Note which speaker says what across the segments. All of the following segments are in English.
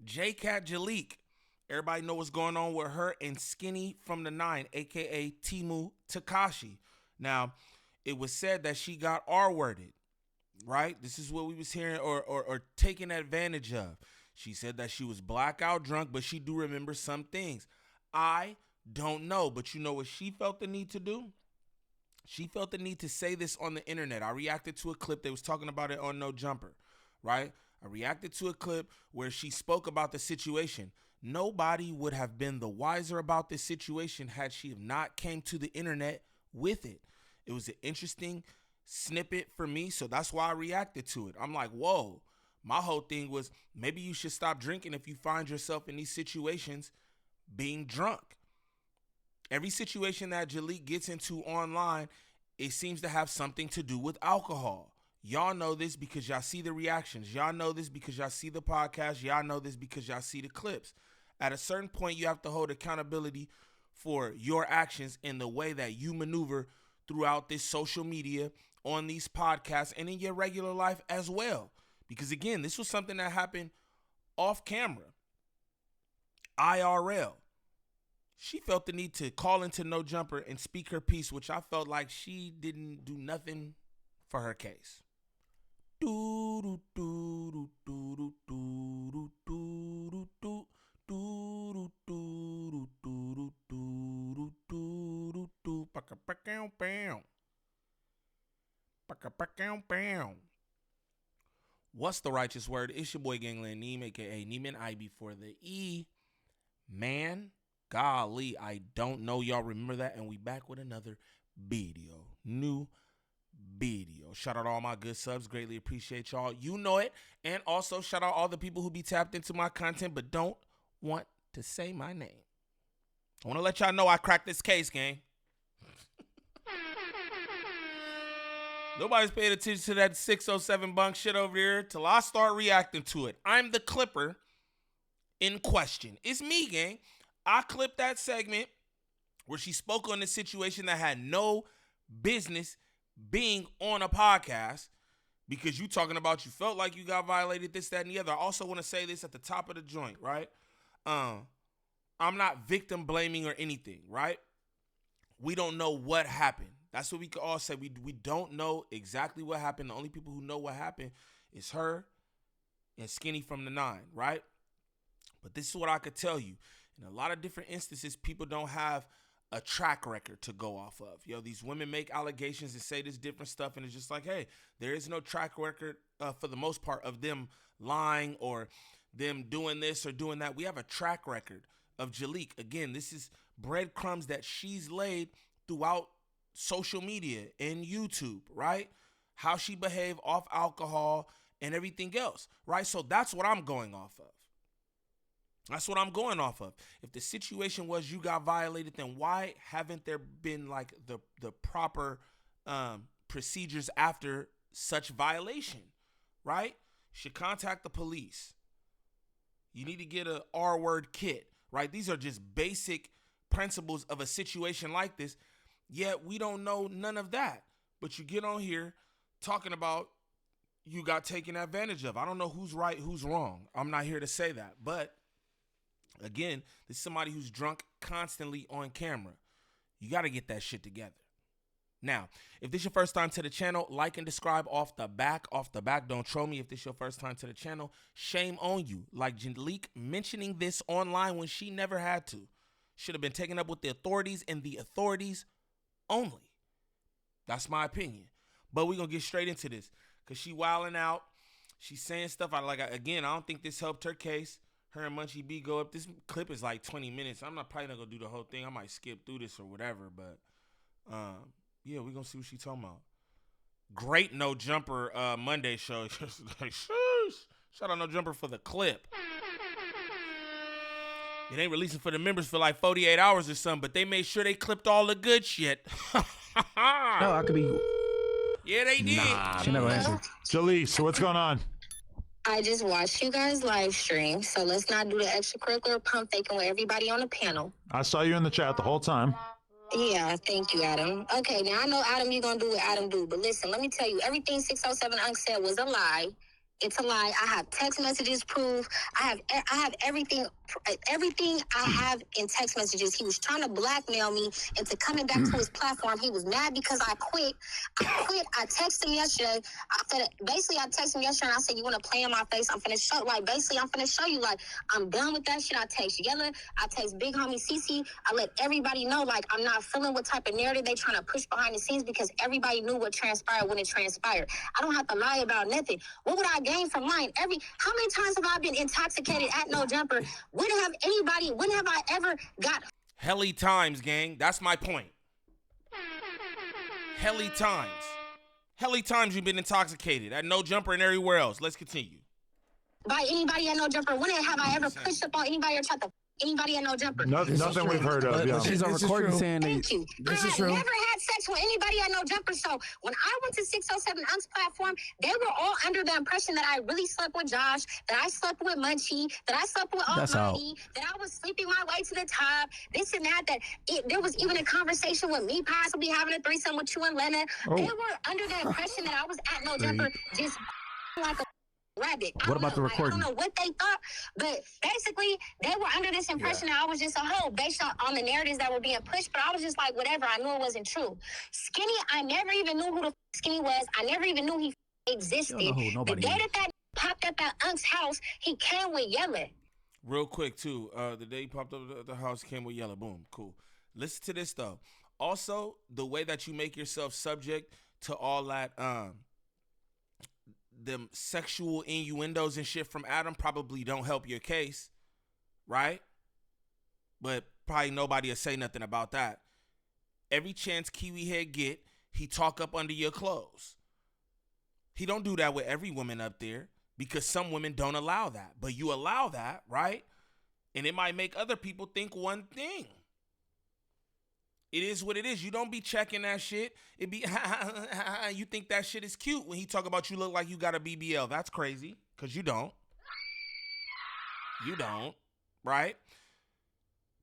Speaker 1: J-Cat Jaleec. Everybody know what's going on with her and SkinnyFromThe9, a.k.a. Timu Tekashi. Now, it was said that she got R-worded, right? This is what we was hearing or taken advantage of. She said that she was blackout drunk, but she do remember some things. I don't know, but you know what she felt the need to do? She felt the need to say this on the internet. I reacted to a clip. They was talking about it on No Jumper, right? I reacted to a clip where she spoke about the situation. Nobody would have been the wiser about this situation had she have not came to the internet with it. It was an interesting snippet for me, so that's why I reacted to it. I'm like, whoa. My whole thing was maybe you should stop drinking if you find yourself in these situations being drunk. Every situation that Jaleec gets into online, it seems to have something to do with alcohol. Y'all know this because y'all see the reactions. Y'all know this because y'all see the podcast. Y'all know this because y'all see the clips. At a certain point, you have to hold accountability for your actions in the way that you maneuver throughout this social media, on these podcasts, and in your regular life as well. Because again, this was something that happened off camera, IRL. She felt the need to call into No Jumper and speak her piece, which I felt like she didn't do nothing for her case. What's the righteous word? It's your boy Gangland Neem, aka Neiman I before the E. Man, golly, I don't know y'all remember that, and we back with another video. New video. Shout out to all my good subs. Greatly appreciate y'all. You know it. And also shout out all the people who be tapped into my content but don't want to say my name. I want to let y'all know I cracked this case, gang. Nobody's paying attention to that 607 bunk shit over there till I start reacting to it. I'm the clipper in question. It's me, gang. I clipped that segment where she spoke on the situation that had no business being on a podcast because you talking about you felt like you got violated, this, that, and the other. I also want to say this at the top of the joint, right? I'm not victim blaming or anything, right? We don't know what happened. That's what we could all say. We don't know exactly what happened. The only people who know what happened is her and SkinnyFromThe9, right? But this is what I could tell you. In a lot of different instances, people don't have a track record to go off of. These women make allegations and say this different stuff, and it's just like, hey, there is no track record for the most part of them lying or them doing this or doing that. We have a track record of Jaleec. Again, this is breadcrumbs that she's laid throughout social media and YouTube, right? How she behaved off alcohol and everything else, right? So that's what I'm going off of. That's what I'm going off of. If the situation was you got violated, then why haven't there been like the proper procedures after such violation, right? You should contact the police. You need to get a R-word kit, right? These are just basic principles of a situation like this. Yet we don't know none of that. But you get on here talking about you got taken advantage of. I don't know who's right, who's wrong. I'm not here to say that. But again, this is somebody who's drunk constantly on camera. You got to get that shit together. Now, if this is your first time to the channel, like and subscribe off the back. Don't troll me if this is your first time to the channel. Shame on you. Like Jaleec mentioning this online when she never had to. Should have been taken up with the authorities and the authorities only. That's my opinion. But we're going to get straight into this because she wilding out. She's saying stuff. I don't think this helped her case. Her and Munchie B go up. This clip is like 20 minutes. I'm probably not going to do the whole thing. I might skip through this or whatever. But, yeah, we're going to see what she's talking about. Great No Jumper Monday show. Like, shout out No Jumper for the clip. It ain't releasing for the members for like 48 hours or something, but they made sure they clipped all the good shit.
Speaker 2: No, I could be.
Speaker 1: Yeah, they did.
Speaker 2: She never answered.
Speaker 3: Jaleec, so what's going on?
Speaker 4: I just watched you guys live stream, so let's not do the extracurricular pump faking with everybody on the panel.
Speaker 3: I saw you in the chat the whole time.
Speaker 4: Yeah, thank you, Adam. Okay, now I know, Adam, you're going to do what Adam do, but listen, let me tell you, everything 607 Unc said was a lie. It's a lie. I have text messages proof. I have everything I have in text messages. He was trying to blackmail me into coming back to his platform. He was mad because I quit. I texted him yesterday. I texted him yesterday and I said, you want to play in my face? I'm finna show you, like, I'm done with that shit. I text Yella. I text Big Homie CC. I let everybody know, like, I'm not feeling what type of narrative they trying to push behind the scenes because everybody knew what transpired when it transpired. I don't have to lie about nothing. What would I gain from lying? How many times have I been intoxicated at No Jumper? When have I ever got...
Speaker 1: Helly times, gang. That's my point. Helly times. Helly times you've been intoxicated at No Jumper and everywhere else. Let's continue.
Speaker 4: By anybody at No Jumper? When have I ever pushed up on anybody or tried to anybody at No Jumper?
Speaker 3: Nothing we've heard of. Yeah.
Speaker 2: She's on recording saying
Speaker 4: Thank you. I have never had sex with anybody at No Jumper. So when I went to 607 Unc's platform, they were all under the impression that I really slept with Josh, that I slept with Munchie, that I slept with Almighty, that I was sleeping my way to the top, this and that, there was even a conversation with me possibly having a threesome with you and Lena. Oh. They were under the impression that I was at No Jumper just like a rabbit.
Speaker 2: What about the recording?
Speaker 4: I don't know what they thought, but basically they were under this impression that I was just a hoe based on the narratives that were being pushed, but I was just like, whatever. I knew it wasn't true. Skinny, I never even knew who the Skinny was. I never even knew he existed. The day that popped up at Unc's house, he came with Yella.
Speaker 1: Real quick, too. The day he popped up at the house, came with Yella. Boom. Cool. Listen to this, though. Also, the way that you make yourself subject to all that, them sexual innuendos and shit from Adam probably don't help your case, right? But probably nobody will say nothing about that. Every chance Kiwi Head get, he talk up under your clothes. He don't do that with every woman up there because some women don't allow that. But you allow that, right? And it might make other people think one thing. It is what it is. You don't be checking that shit. It be, you think that shit is cute when he talk about you look like you got a BBL. That's crazy, because you don't. You don't, right?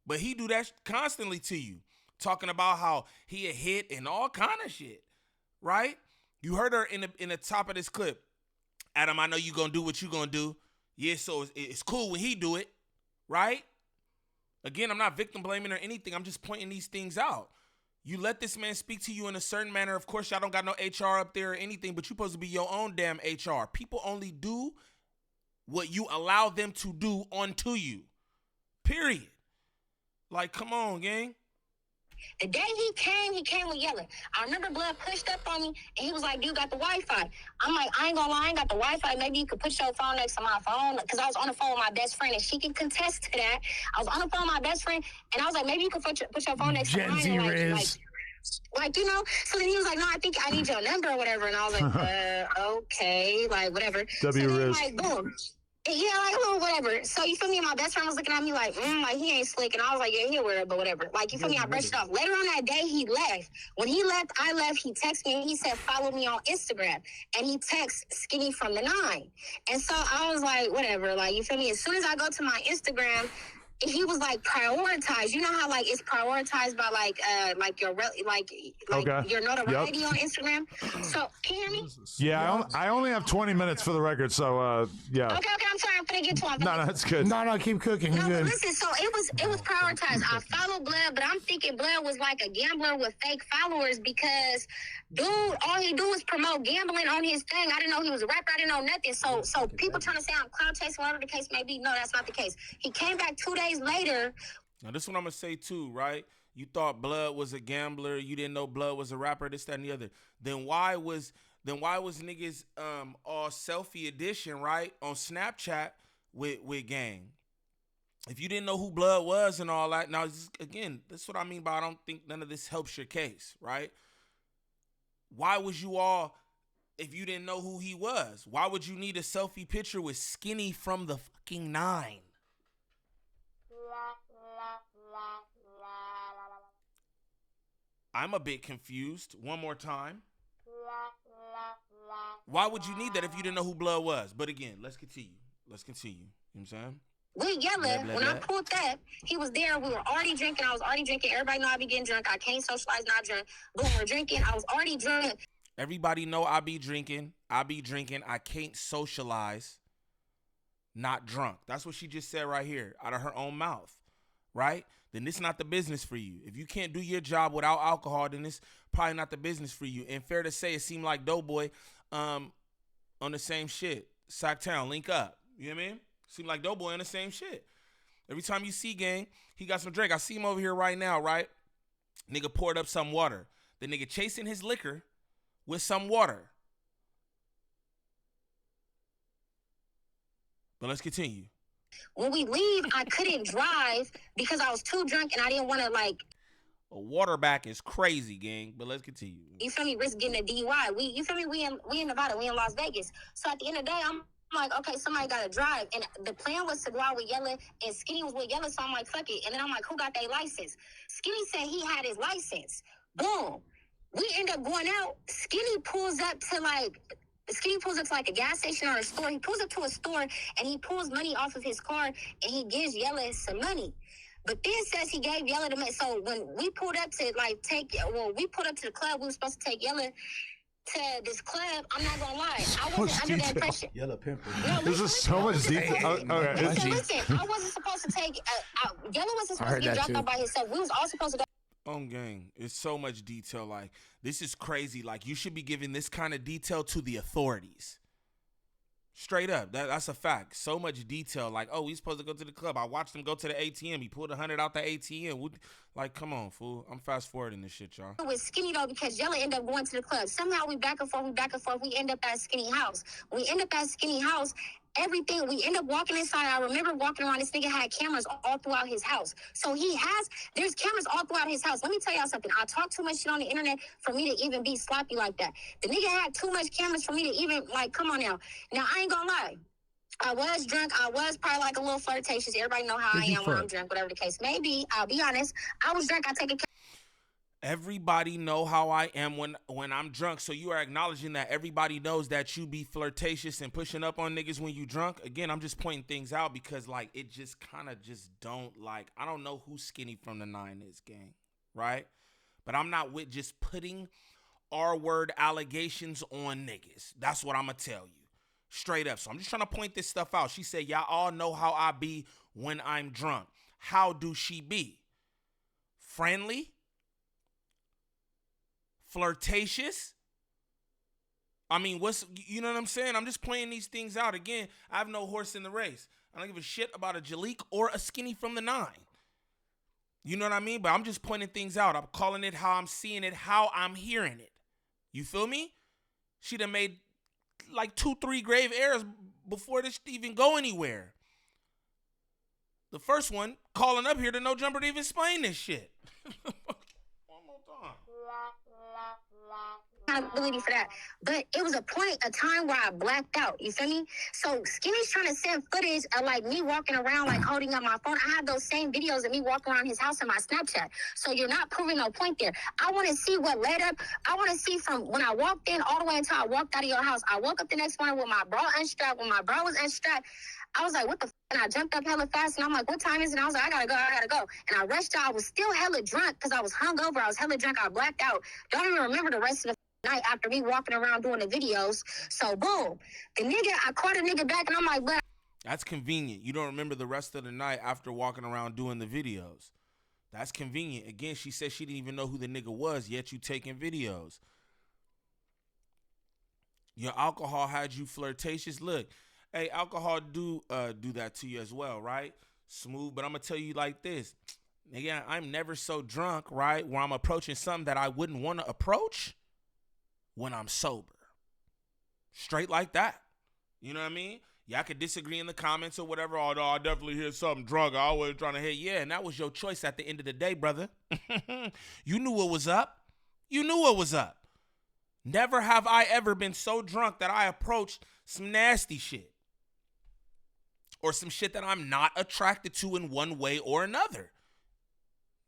Speaker 1: But he do that constantly to you, talking about how he a hit and all kind of shit, right? You heard her in the top of this clip. Adam, I know you gonna do what you gonna do. Yeah, so it's cool when he do it, right? Again, I'm not victim blaming or anything. I'm just pointing these things out. You let this man speak to you in a certain manner. Of course, y'all don't got no HR up there or anything, but you're supposed to be your own damn HR. People only do what you allow them to do onto you. Period. Like, come on, gang.
Speaker 4: The day he came with Yella. I remember Blood pushed up on me, and he was like, you got the Wi-Fi. I'm like, I ain't gonna lie, I ain't got the Wi-Fi. Maybe you could put your phone next to my phone, because I was on the phone with my best friend, and she can contest to that. I was on the phone with my best friend, and I was like, maybe you could put your phone next to mine. Like, you know? So then he was like, no, I think I need your number or whatever. And I was like, okay, like, whatever. So then, like, boom. Yeah, like, well, whatever. So, you feel me? My best friend was looking at me like, like, he ain't slick. And I was like, yeah, he weird, but whatever. Like, you feel me? I brushed it off. Later on that day, he left. When he left, I left. He texted me and he said, follow me on Instagram. And he texts SkinnyFromThe9. And so I was like, whatever. Like, you feel me? As soon as I go to my Instagram, he was like prioritized. You know how like it's prioritized by like your notoriety on Instagram. So can you hear me?
Speaker 3: Yeah, I only have 20 minutes for the record, so yeah.
Speaker 4: Okay, I'm sorry, I'm gonna get to it.
Speaker 3: No, that's good.
Speaker 2: No, keep cooking.
Speaker 4: No, but listen, so it was prioritized. I follow Blood, but I'm thinking Blood was like a gambler with fake followers because dude, all he do is promote gambling on his thing. I didn't know he was a rapper. I didn't know nothing. So people trying to say I'm cloud chasing, whatever the case may be. No, that's not the case. He came back 2 days later.
Speaker 1: Now, this is what I'm going to say, too, right? You thought Blood was a gambler. You didn't know Blood was a rapper, this, that, and the other. Then why was niggas all selfie edition, right, on Snapchat with gang? If you didn't know who Blood was and all that, now, again, that's what I mean by I don't think none of this helps your case, right? Why was you all, if you didn't know who he was, why would you need a selfie picture with SkinnyFromThe9? I'm a bit confused. One more time. Why would you need that if you didn't know who Blood was? But again, let's continue. You know what I'm saying?
Speaker 4: With Yella, when I pulled that, he was there. We were already drinking. I was already drinking. Everybody know I be getting drunk. I can't socialize not drunk. Boom, we're drinking. I was already drunk.
Speaker 1: Everybody know I be drinking. I can't socialize not drunk. That's what she just said right here out of her own mouth, right? Then this not the business for you. If you can't do your job without alcohol, then it's probably not the business for you. And fair to say, it seemed like Doughboy on the same shit. Sacktown, link up. You know what I mean? Seemed like Doughboy on the same shit. Every time you see gang, he got some drink. I see him over here right now, right? Nigga poured up some water. The nigga chasing his liquor with some water. But let's continue.
Speaker 4: When we leave, I couldn't drive because I was too drunk and I didn't want to, like...
Speaker 1: A water back is crazy, gang. But let's continue.
Speaker 4: You feel me? Risk getting a DUI. You feel me? We in Nevada. We in Las Vegas. So at the end of the day, I'm like, okay, somebody got to drive. And the plan was to go out with Yella, and Skinny was with Yella, so I'm like, fuck it. And then I'm like, who got their license? Skinny said he had his license. Boom. We end up going out. Skinny pulls up to like a gas station or a store. He pulls up to a store and he pulls money off of his car and he gives Yella some money. But then says he gave Yella the money. So when we pulled up to the club, we were supposed to take Yella to this club. I'm not gonna lie, I wasn't under that impression.
Speaker 5: Yellow pimple.
Speaker 4: No,
Speaker 3: This is so much detail. Okay.
Speaker 4: Listen, I wasn't supposed to take. Yella wasn't supposed to get dropped off by himself. We was all supposed to go.
Speaker 1: Gang, it's so much detail. Like, this is crazy. Like, you should be giving this kind of detail to the authorities. Straight up. That's a fact. So much detail. Like, oh, he's supposed to go to the club. I watched him go to the ATM. He pulled 100 out the ATM. Like, come on, fool. I'm fast forwarding this shit, y'all.
Speaker 4: It was Skinny, though, because Yella ended up going to the club. Somehow we back and forth. We end up at Skinny house. We end up at Skinny house. Everything, we end up walking inside. I remember walking around. This nigga had cameras all throughout his house. So there's cameras all throughout his house. Let me tell y'all something. I talk too much shit on the internet for me to even be sloppy like that. The nigga had too much cameras for me to even, like, come on now. Now, I ain't gonna lie. I was drunk. I was probably like a little flirtatious. Everybody know how I am when I'm drunk, whatever the case may be. I'll be honest. I was drunk. I take a...
Speaker 1: Everybody know how I am when I'm drunk. So you are acknowledging that everybody knows that you be flirtatious and pushing up on niggas when you drunk. Again, I'm just pointing things out because, like, it just kind of just don't, like, I don't know who Skinny from the 9 is, gang, right? But I'm not with just putting R-word allegations on niggas. That's what I'm going to tell you. Straight up. So I'm just trying to point this stuff out. She said, y'all all know how I be when I'm drunk. How do she be? Friendly? Flirtatious? I mean, you know what I'm saying? I'm just playing these things out. Again, I have no horse in the race. I don't give a shit about a Jaleec or a Skinny from the 9. You know what I mean? But I'm just pointing things out. I'm calling it how I'm seeing it, how I'm hearing it. You feel me? She done made like 2-3 grave errors before this even go anywhere. The first one, calling up here to No Jumper to even explain this shit. One more time.
Speaker 4: Accountability for that, but it was a time where I blacked out. You feel me? So Skinny's trying to send footage of like me walking around, like holding up my phone. I have those same videos of me walking around his house in my Snapchat. So you're not proving no point there. I want to see what led up. I want to see from when I walked in all the way until I walked out of your house. I woke up the next morning with my bra unstrapped. When my bra was unstrapped, I was like, what the f? And I jumped up hella fast, and I'm like, what time is it? And I was like, I gotta go. And I rushed out. I was still hella drunk because I was hungover. I was hella drunk. I blacked out. Don't even remember the rest of the night after me walking around doing the videos. So boom, I caught a nigga back, and I'm like, but
Speaker 1: that's convenient. You don't remember the rest of the night after walking around doing the videos. That's convenient. Again, she said she didn't even know who the nigga was, yet you taking videos. Your alcohol had you flirtatious. Look, hey, alcohol do that to you as well, right? Smooth, but I'm gonna tell you like this. Again, I'm never so drunk, right, where I'm approaching something that I wouldn't want to approach when I'm sober. Straight like that. You know what I mean? Y'all could disagree in the comments or whatever. Oh, no, I definitely hear something drunk. I wasn't trying to hit. Yeah, and that was your choice at the end of the day, brother. You knew what was up. You knew what was up. Never have I ever been so drunk that I approached some nasty shit. Or some shit that I'm not attracted to in one way or another.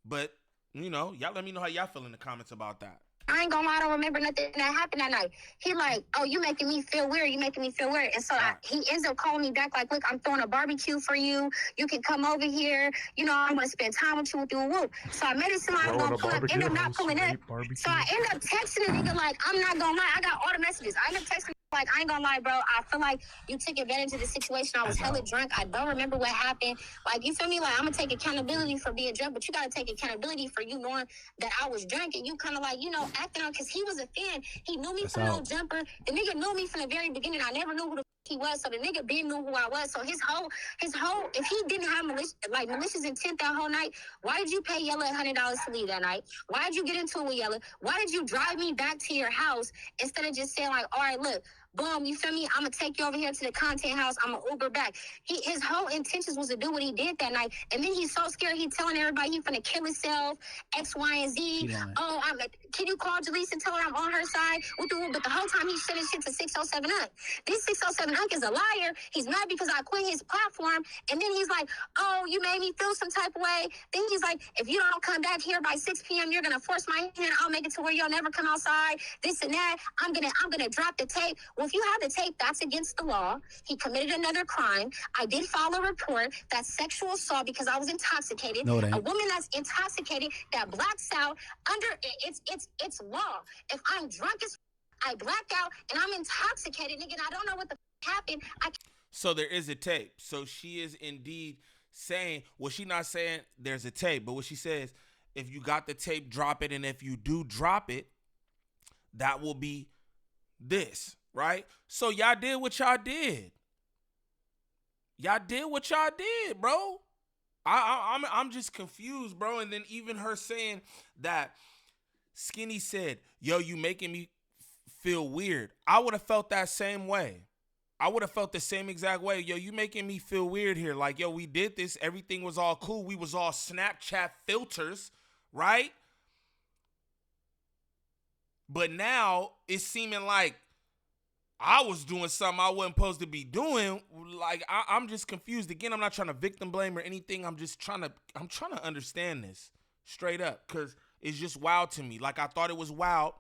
Speaker 1: But, you know, y'all let me know how y'all feel in the comments about that.
Speaker 4: I ain't gonna lie, I don't remember nothing that happened that night. He like, oh, you making me feel weird. You making me feel weird. And so he ends up calling me back like, look, I'm throwing a barbecue for you. You can come over here. You know, I'm gonna spend time with you with you. Whoop. So I made it seem like I'm gonna pull up. End up not pulling up. So I end up texting a nigga like, I'm not gonna lie. I got all the messages. I end up texting like, I ain't gonna lie, bro. I feel like you took advantage of the situation. I was hella drunk. I don't remember what happened. Like, you feel me? Like, I'm gonna take accountability for being drunk, but you gotta take accountability for you knowing that I was drunk and you kind of like, you know, acting out because he was a fan. He knew me from no jumper. The nigga knew me from the very beginning. I never knew who the he was, so the nigga been knew who I was. So his whole, if he didn't have malicious intent that whole night, why did you pay Yella $100 to leave that night? Why did you get into it with Yella? Why did you drive me back to your house instead of just saying like, all right, look, boom, you feel me? I'm gonna take you over here to the content house. I'm gonna Uber back. His whole intentions was to do what he did that night, and then he's so scared. He telling everybody he finna kill himself, X, Y, and Z. Oh, can you call Jaleec and tell her I'm on her side? But the whole time he's sending shit to 607 Unc. This 607 Unc is a liar. He's mad because I quit his platform, and then he's like, oh, you made me feel some type of way. Then he's like, if you don't come back here by 6 p.m., you're gonna force my hand. I'll make it to where you'll never come outside. This and that. I'm gonna drop the tape. Well, if you have the tape, that's against the law. He committed another crime. I did file a report. That's sexual assault because I was intoxicated.
Speaker 2: No,
Speaker 4: a woman that's intoxicated that blacks out under it's law. If I'm drunk as I black out and I'm intoxicated, nigga, and I don't know what the happened.
Speaker 1: So there is a tape. So she is indeed saying, well, she's not saying there's a tape, but what she says, if you got the tape, drop it, and if you do drop it, that will be this, right? So y'all did what y'all did. Y'all did what y'all did, bro. I'm just confused, bro. And then even her saying that Skinny said, yo, you making me feel weird. I would have felt that same way. I would have felt the same exact way. Yo, you making me feel weird here. Like, yo, we did this. Everything was all cool. We was all Snapchat filters, right? But now it's seeming like I was doing something I wasn't supposed to be doing. Like, I'm just confused. Again, I'm not trying to victim blame or anything. I'm trying to understand this straight up because it's just wild to me. Like, I thought it was wild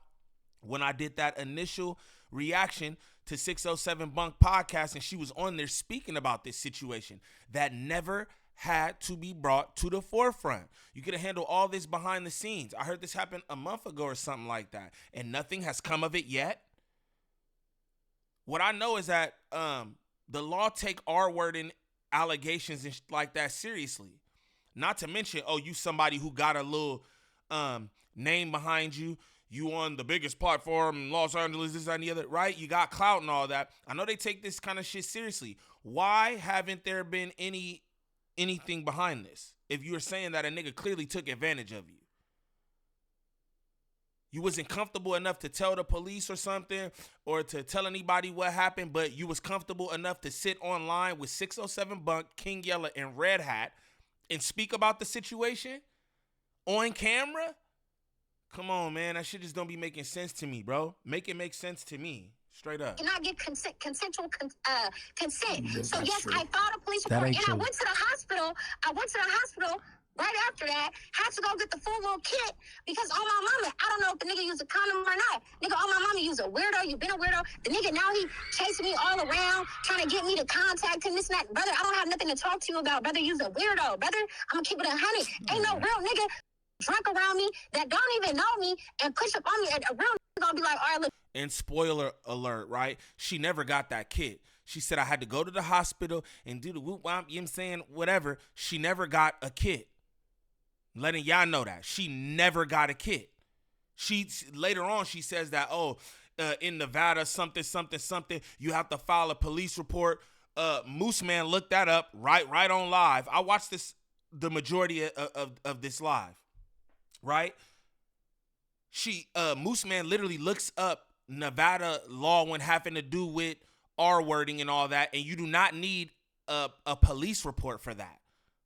Speaker 1: when I did that initial reaction to 607 Bunk podcast and she was on there speaking about this situation that never had to be brought to the forefront. You could have handled all this behind the scenes. I heard this happen a month ago or something like that, and nothing has come of it yet. What I know is that the law take R-wording allegations and like that seriously. Not to mention, oh, you somebody who got a little name behind you. You on the biggest platform in Los Angeles, this and the other, right? You got clout and all that. I know they take this kind of shit seriously. Why haven't there been anything behind this? If you were saying that a nigga clearly took advantage of you. You wasn't comfortable enough to tell the police or something or to tell anybody what happened, but you was comfortable enough to sit online with 607 Bunk, King Yella, and Red Hat and speak about the situation on camera? Come on, man. That shit just don't be making sense to me, bro. Make it make sense to me. Straight up.
Speaker 4: And I get consensual consent. So yes, I filed a police report and I went to the hospital. Right after that, had to go get the full little kit because on my mama, I don't know if the nigga used a condom or not. Nigga, on my mama, you's a weirdo. You been a weirdo. The nigga, now he chasing me all around, trying to get me to contact him, this and that. Brother, I don't have nothing to talk to you about. Brother, you's a weirdo. Brother, I'm gonna keep it 100. Ain't no real nigga drunk around me that don't even know me and push up on me. And a real nigga gonna be like, all right, look.
Speaker 1: And spoiler alert, right? She never got that kit. She said I had to go to the hospital and do the whoop womp, you know what I'm saying? Whatever. She never got a kit. Letting y'all know that. She never got a kit. Later on, she says that, in Nevada, something, you have to file a police report. Moose Man looked that up right on live. I watched the majority of this live, right? Moose Man literally looks up Nevada law when having to do with R wording and all that, and you do not need a police report for that.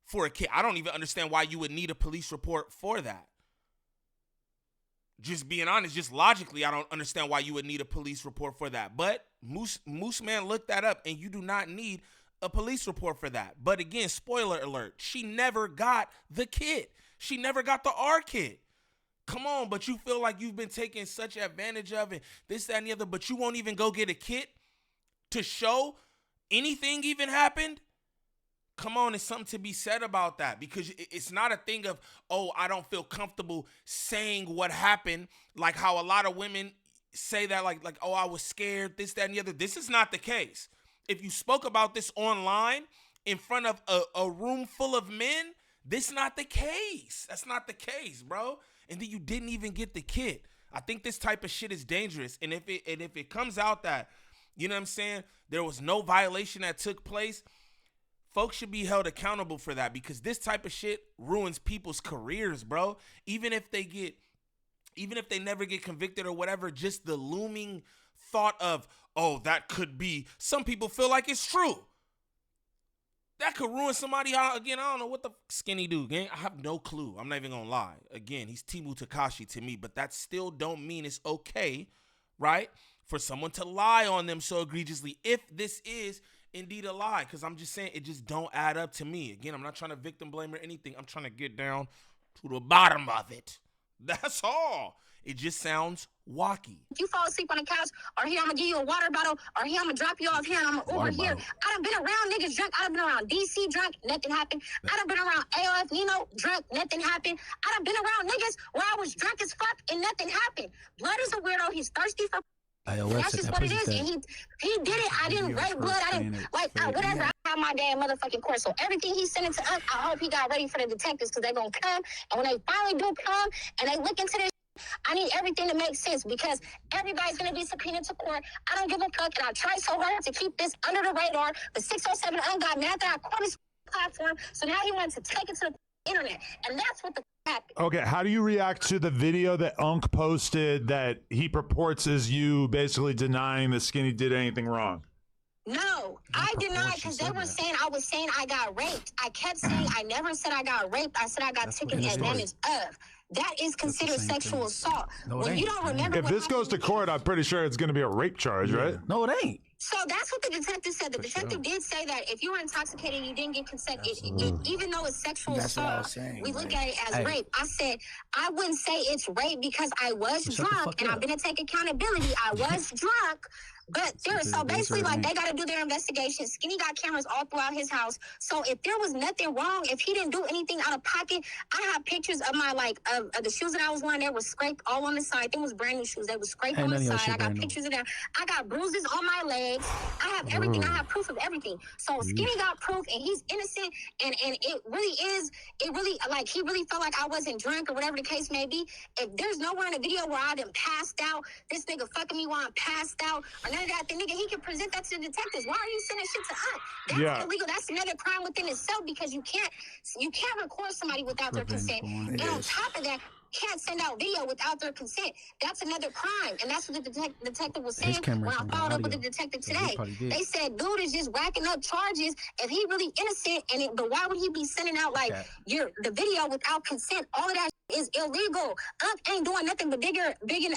Speaker 1: For a kid, I don't even understand why you would need a police report for that. Just being honest, just logically, I don't understand why you would need a police report for that. But Moose Man looked that up, and you do not need a police report for that. But again, spoiler alert, she never got the kit. She never got the R kit. Come on, but you feel like you've been taken such advantage of and this, that, and the other, but you won't even go get a kit to show anything even happened? Come on, there's something to be said about that, because it's not a thing of, oh, I don't feel comfortable saying what happened, like how a lot of women say that, like, oh, I was scared, this, that, and the other. This is not the case. If you spoke about this online in front of a room full of men, this is not the case. That's not the case, bro. And then you didn't even get the kit. I think this type of shit is dangerous. And if it comes out that, you know what I'm saying, there was no violation that took place, folks should be held accountable for that, because this type of shit ruins people's careers, bro. Even if they never get convicted or whatever, just the looming thought of, oh, that could be, some people feel like it's true. That could ruin somebody. Again, I don't know what the Skinny do, gang. I have no clue. I'm not even gonna lie. Again, he's Timu Tekashi to me, but that still don't mean it's okay, right, for someone to lie on them so egregiously, if this is indeed a lie. Because I'm just saying, it just don't add up to me. Again, I'm not trying to victim blame or anything. I'm trying to get down to the bottom of it. That's all. It just sounds wacky.
Speaker 4: If you fall asleep on the couch, or here, I'm going to give you a water bottle, or here, I'm going to drop you off here, and I'm going to Uber here. I done been around niggas drunk. I done been around DC drunk. Nothing happened. I done been around AOF Nino drunk. Nothing happened. I done been around niggas where I was drunk as fuck, and nothing happened. Blood is a weirdo. He's thirsty for... That's just what it is. And he did it. I didn't rape blood. I didn't, whatever. I have my damn motherfucking course. So everything he's sending to us, I hope he got ready for the detectives, because they're going to come. And when they finally do come and they look into this, I need everything to make sense, because everybody's going to be subpoenaed to court. I don't give a fuck, and I try so hard to keep this under the radar. The 607 ungot me after I caught his platform, so now he wants to take it to the internet, and that's what the happened.
Speaker 3: Okay, how do you react to the video that Unc posted that he purports as you basically denying that Skinny did anything wrong?
Speaker 4: No, I denied, because they were saying I was saying I got raped. I kept saying I never said I got raped. I said I got taken advantage of. That is considered sexual assault. No, when you don't remember,
Speaker 3: if this goes to court, I'm pretty sure it's going to be a rape charge, right?
Speaker 2: No, it ain't.
Speaker 4: So that's what the detective said. The detective did say that if you were intoxicated and you didn't get consent, even though it's sexual assault, we look at it as rape. I said, I wouldn't say it's rape, because I was drunk, and I'm going to take accountability. I was drunk. But so basically, like, they got to do their investigation. Skinny got cameras all throughout his house. So if there was nothing wrong, if he didn't do anything out of pocket, I have pictures of my, of the shoes that I was wearing. They were scraped all on the side. They was brand new shoes. They were scraped on the side. I got pictures of them. I got bruises on my legs. I have everything. I have proof of everything. So Skinny got proof, and he's innocent. And it really, like, he really felt like I wasn't drunk or whatever the case may be. If there's nowhere in the video where I done passed out, this nigga fucking me while I'm passed out, or none of that, the nigga, he can present that to the detectives. Why are you sending shit to us? That's illegal. That's another crime within itself, because you can't record somebody without their consent. And on top of that, can't send out video without their consent. That's another crime. And that's what the detective was saying when I followed up with the detective today. They said, dude is just racking up charges. If he really innocent, but why would he be sending out the video without consent? All of that is illegal. Unc ain't doing nothing but digging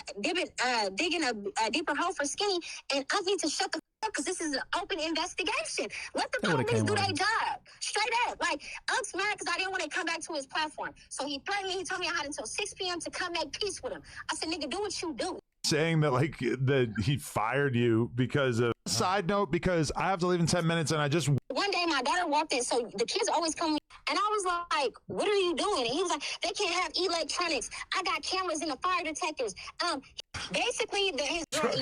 Speaker 4: a deeper hole for Skinny, and Unc needs to shut the because this is an open investigation. Let the police do their job. Straight up. Like, Unc's mad because I didn't want to come back to his platform. So he threatened me. He told me I had until 6 p.m. to come make peace with him. I said, nigga, do what you do.
Speaker 3: Saying that, like, that he fired you because of... Side note, because I have to leave in 10 minutes, and I just...
Speaker 4: One day, my daughter walked in, so the kids always come, and I was like, what are you doing? And he was like, they can't have electronics. I got cameras in the fire detectors. Basically, his girl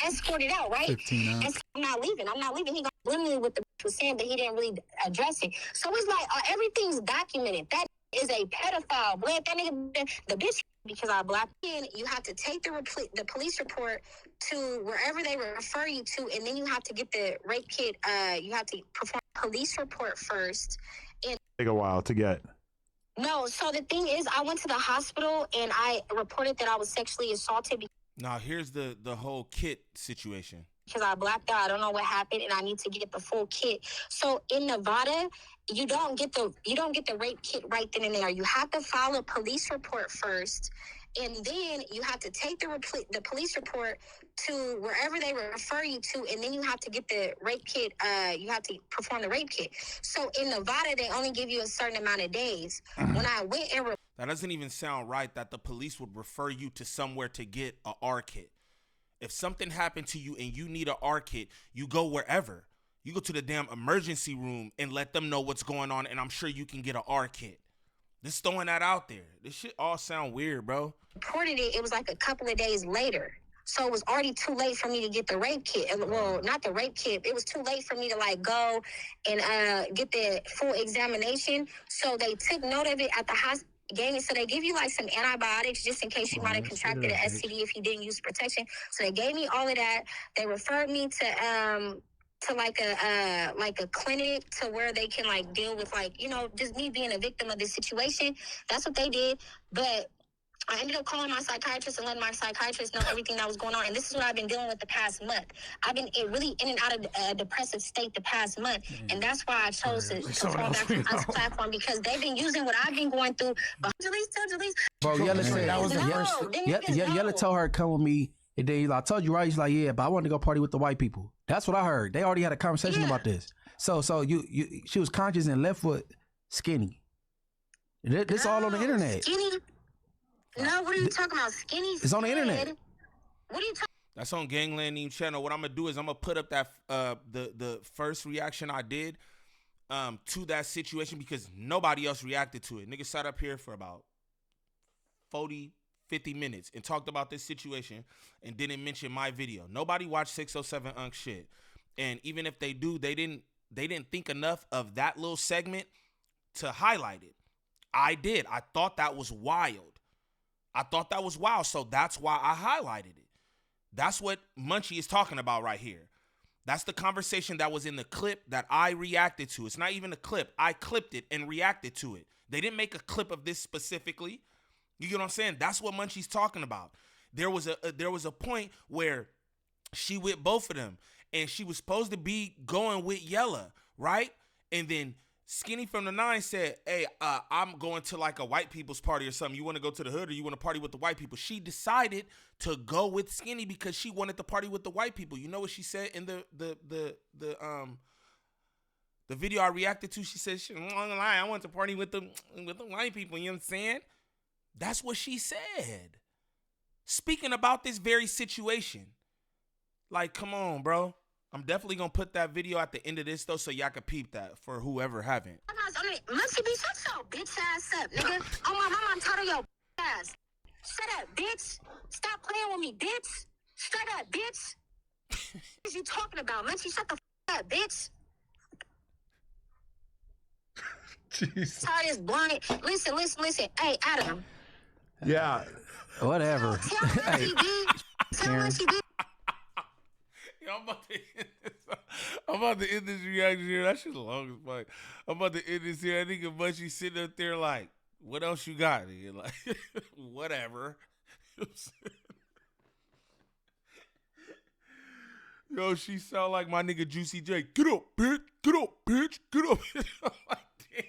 Speaker 4: escorted out, right? And so I'm not leaving. He got literally what the bitch was saying, but he didn't really address it. So it's like, everything's documented. That is a pedophile. Boy, if that nigga, the bitch, because I blocked in, you have to take the police report to wherever they refer you to, and then you have to get the rape kit. You have to perform a police report first. And
Speaker 3: take a while to get.
Speaker 4: No, so the thing is, I went to the hospital and I reported that I was sexually assaulted.
Speaker 1: Now here's the whole kit situation.
Speaker 4: Because I blacked out, I don't know what happened, and I need to get the full kit. So in Nevada, you don't get the rape kit right then and there. You have to file a police report first, And then you have to take the police report to wherever they refer you to, and then you have to get the rape kit. You have to perform the rape kit. So in Nevada, they only give you a certain amount of days. When I went and
Speaker 1: That doesn't even sound right that the police would refer you to somewhere to get a R kit. If something happened to you and you need a R kit, you go wherever. You go to the damn emergency room and let them know what's going on, and I'm sure you can get an R kit. Just throwing that out there. This shit all sound weird, bro.
Speaker 4: reported it, it was like a couple of days later. So it was already too late for me to get the rape kit. Well, not the rape kit. It was too late for me to like go and get the full examination. So they took note of it at the hospital. So they give you like some antibiotics just in case you might have contracted an STD if you didn't use protection. So they gave me all of that. They referred me to like a clinic to where they can like deal with like, you know, just me being a victim of this situation. That's what they did. But I ended up calling my psychiatrist and letting my psychiatrist know everything that was going on. And this is what I've been dealing with the past month. I've been really in and out of a depressive state the past month. And that's why I chose to fall back on this platform, because they've been using what I've been going through. But Jaleec.
Speaker 5: Bro, Yella said
Speaker 2: that was the
Speaker 5: first. Yella told her come with me. And then I told you, right? He's like, yeah, but I want to go party with the white people. That's what I heard. They already had a conversation about this. So she was conscious and left with Skinny. This all on the internet.
Speaker 4: Skinny? No, what are you talking about? Skinny?
Speaker 5: It's on the internet.
Speaker 4: What are you talking?
Speaker 1: That's on Gangland News channel. What I'm gonna do is I'm gonna put up that the first reaction I did to that situation, because nobody else reacted to it. Niggas sat up here for about 40-50 minutes and talked about this situation and didn't mention my video. Nobody watched 607 Unk shit. And even if they do, they didn't think enough of that little segment to highlight it. I did. I thought that was wild. So that's why I highlighted it. That's what Munchie is talking about right here. That's the conversation that was in the clip that I reacted to. It's not even a clip. I clipped it and reacted to it. They didn't make a clip of this specifically. You get what I'm saying? That's what Munchie's talking about. There was a point where she with both of them, and she was supposed to be going with Yella, right? And then SkinnyFromThe9 said, hey, I'm going to like a white people's party or something. You want to go to the hood, or you want to party with the white people? She decided to go with Skinny because she wanted to party with the white people. You know what she said in the video I reacted to? She said, I'm not gonna lie, I want to party with the white people. You know what I'm saying? That's what she said. Speaking about this very situation. Like, come on, bro. I'm definitely going to put that video at the end of this, though, so y'all can peep that for whoever haven't.
Speaker 4: Munchie, be shut your bitch ass up, nigga. Oh, my mama, I'm tired of your ass. Shut up, bitch. Stop playing with me, bitch. Shut up, bitch. What are you talking about, Munchie? Shut the up, bitch.
Speaker 3: Jesus.
Speaker 4: Tired is blind. Listen. Hey, Adam.
Speaker 3: Yeah.
Speaker 5: Whatever.
Speaker 4: Tell Munchie, B. Tell Munchie, B.
Speaker 1: Yo, I'm about to end this reaction here. That shit's long as fuck. I'm about to end this here. I think Munchie sitting up there like, what else you got? Nigga? Like, whatever. Yo, she sound like my nigga Juicy J. Get up, bitch. Get up, bitch. Get up. I'm like, damn.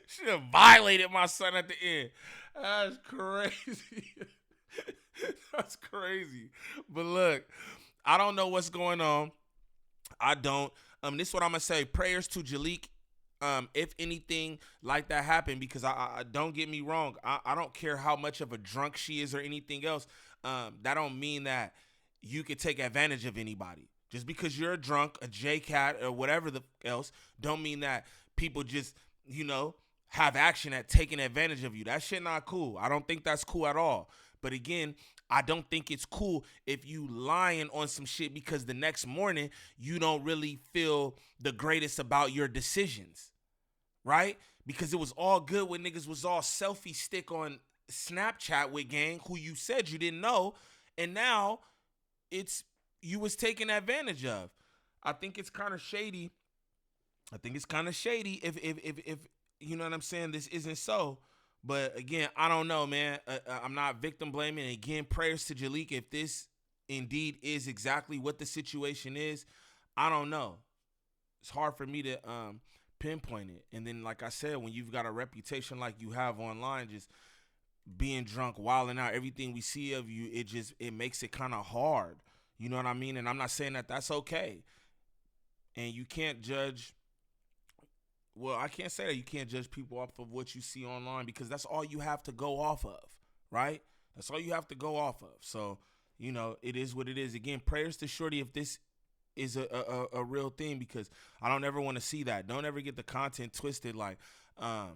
Speaker 1: She done violated my son at the end. That's crazy. That's crazy. But look, I don't know what's going on. I don't. This is what I'm gonna say. Prayers to Jaleec. If anything like that happened, because I don't get me wrong. I don't care how much of a drunk she is or anything else. That don't mean that you could take advantage of anybody. Just because you're a drunk, a J-Cat, or whatever the else, don't mean that people just, have action at taking advantage of you. That shit not cool. I don't think that's cool at all. But again, I don't think it's cool if you lying on some shit because the next morning you don't really feel the greatest about your decisions, right? Because it was all good when niggas was all selfie stick on Snapchat with gang who you said you didn't know, and now it's you was taken advantage of. I think it's kind of shady. If you know what I'm saying, this isn't so. But again, I don't know, man. I'm not victim blaming. And again, prayers to Jaleec. If this indeed is exactly what the situation is, I don't know. It's hard for me to pinpoint it. And then, like I said, when you've got a reputation like you have online, just being drunk, wilding out, everything we see of you, it makes it kind of hard. You know what I mean? And I'm not saying that that's okay. And you can't judge. Well, I can't say that you can't judge people off of what you see online, because that's all you have to go off of, right? That's all you have to go off of. So, you know, it is what it is. Again, prayers to Shorty if this is a real thing, because I don't ever want to see that. Don't ever get the content twisted. Like, I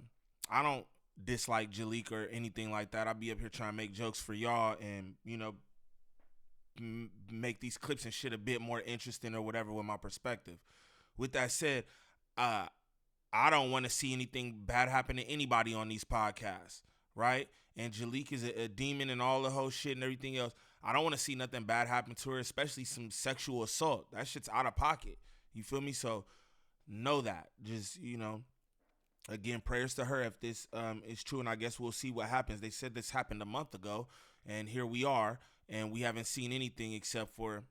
Speaker 1: don't dislike Jaleec or anything like that. I'll be up here trying to make jokes for y'all and, you know, make these clips and shit a bit more interesting or whatever with my perspective. With that said, I don't want to see anything bad happen to anybody on these podcasts, right? And Jaleec is a demon and all the whole shit and everything else. I don't want to see nothing bad happen to her, especially some sexual assault. That shit's out of pocket. You feel me? So know that. Just, you know, again, prayers to her if this is true, and I guess we'll see what happens. They said this happened a month ago, and here we are, and we haven't seen anything except for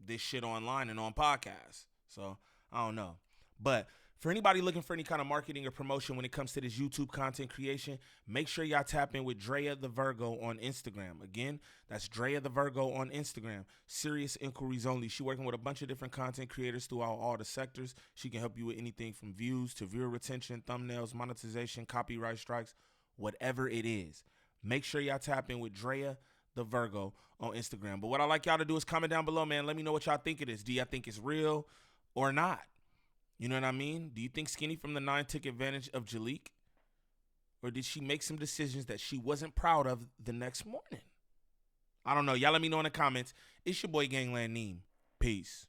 Speaker 1: this shit online and on podcasts. So I don't know. But for anybody looking for any kind of marketing or promotion when it comes to this YouTube content creation, make sure y'all tap in with Drea the Virgo on Instagram. Again, that's Drea the Virgo on Instagram. Serious inquiries only. She working with a bunch of different content creators throughout all the sectors. She can help you with anything from views to viewer retention, thumbnails, monetization, copyright strikes, whatever it is. Make sure y'all tap in with Drea the Virgo on Instagram. But what I like y'all to do is comment down below, man. Let me know what y'all think of this. Do y'all think it's real or not? You know what I mean? Do you think SkinnyFromThe9 took advantage of Jaleec? Or did she make some decisions that she wasn't proud of the next morning? I don't know. Y'all let me know in the comments. It's your boy Gangland Neem. Peace.